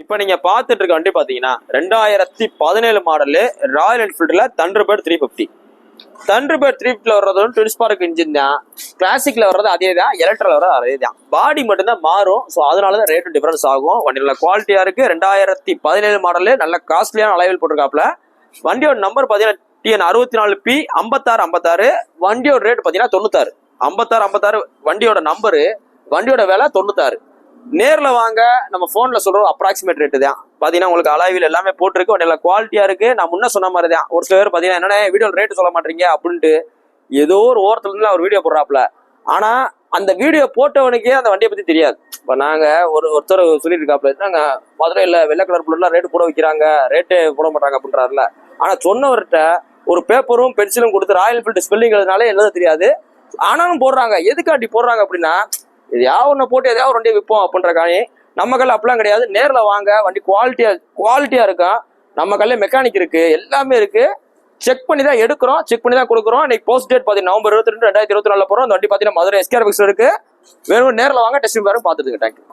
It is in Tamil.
இப்போ நீங்க பார்த்துட்டு இருக்க வண்டி பாத்தீங்கன்னா 2017 மாடலு ராயல் என்ஃபீல்டுல தண்டர்பர்ட் 350. தண்டர்பர்ட் 350 வர்றது ட்வின் ஸ்பார்க் இன்ஜின் தான். கிளாசிக்ல வர்றது அதே தான், எலக்ட்ரால வர்றது அதே தான். பாடி மட்டும் தான் மாறும். ஸோ அதனாலதான் ரேட்டும் டிஃபரன்ஸ் ஆகும். வண்டி நல்ல குவாலிட்டியா இருக்கு. 2017 மாடலு நல்ல காஸ்ட்லியான அலைவில் போட்டிருக்காப்ல. வண்டியோட நம்பர் பாத்தீங்கன்னா TN64P 5656. வண்டியோட ரேட் பாத்தீங்கன்னா 96. 5656 வண்டியோட நம்பரு, வண்டியோட விலை 96. நேர்ல வாங்க, நம்ம போன்ல சொல்றோம் அப்ராக்சிமேட் ரேட்டு தான். பாத்தீங்கன்னா உங்களுக்கு அலாய்வில் எல்லாமே போட்டிருக்கு. நல்ல குவாலிட்டியா இருக்கு. நான் முன்ன சொன்ன மாதிரி தான். ஒரு சில பேர் பாத்தீங்கன்னா என்னன்னா வீடியோ ரேட்டு சொல்ல மாட்டீங்க அப்படின்ட்டு ஏதோ ஒரு ஓரத்துல இருந்து ஒரு வீடியோ போடுறாப்ல. ஆனா அந்த வீடியோ போட்டவனுக்கே அந்த வண்டியை பத்தி தெரியாது. இப்ப நாங்க ஒருத்தர் சொல்லிட்டு இருக்காப்ல, நாங்க மதுரையில வெள்ளை கலர் புள்ள ரேட்டு போட வைக்கிறாங்க, ரேட்டு போட மாட்டாங்க அப்படின்றாருல. ஆனா சொன்னவர்கிட்ட ஒரு பேப்பரும் பென்சிலும் கொடுத்து ராயல் என்ஃபீல்டு ஸ்பெல்லிங் எழுதினாலே எழுத தெரியாது. ஆனாலும் போடுறாங்க. எதுக்காண்டி போடுறாங்க அப்படின்னா, எதையாவது ஒன்று போட்டு எதையாவது ஒரு வண்டியை விற்போம் அப்படின்ற காணி. நம்ம கல்ல அப்படிலாம் கிடையாது. நேர்ல வாங்க, வண்டி குவாலிட்டியா இருக்கும். நம்ம கல்ல மெக்கானிக் இருக்கு, எல்லாமே இருக்கு. செக் பண்ணி தான் எடுக்கிறோம், செக் பண்ணி தான் கொடுக்குறோம். இன்னைக்கு போஸ்ட் டேட் பார்த்தீங்கன்னா நவம்பர் 22, 2024 போறோம். அந்த வண்டி பார்த்தீங்கன்னா மதுரை SKR இருக்கு. வேணும் நேரில் வாங்க, டெஸ்ட் பாருங்க, பார்த்துட்டு. தேங்க்யூ.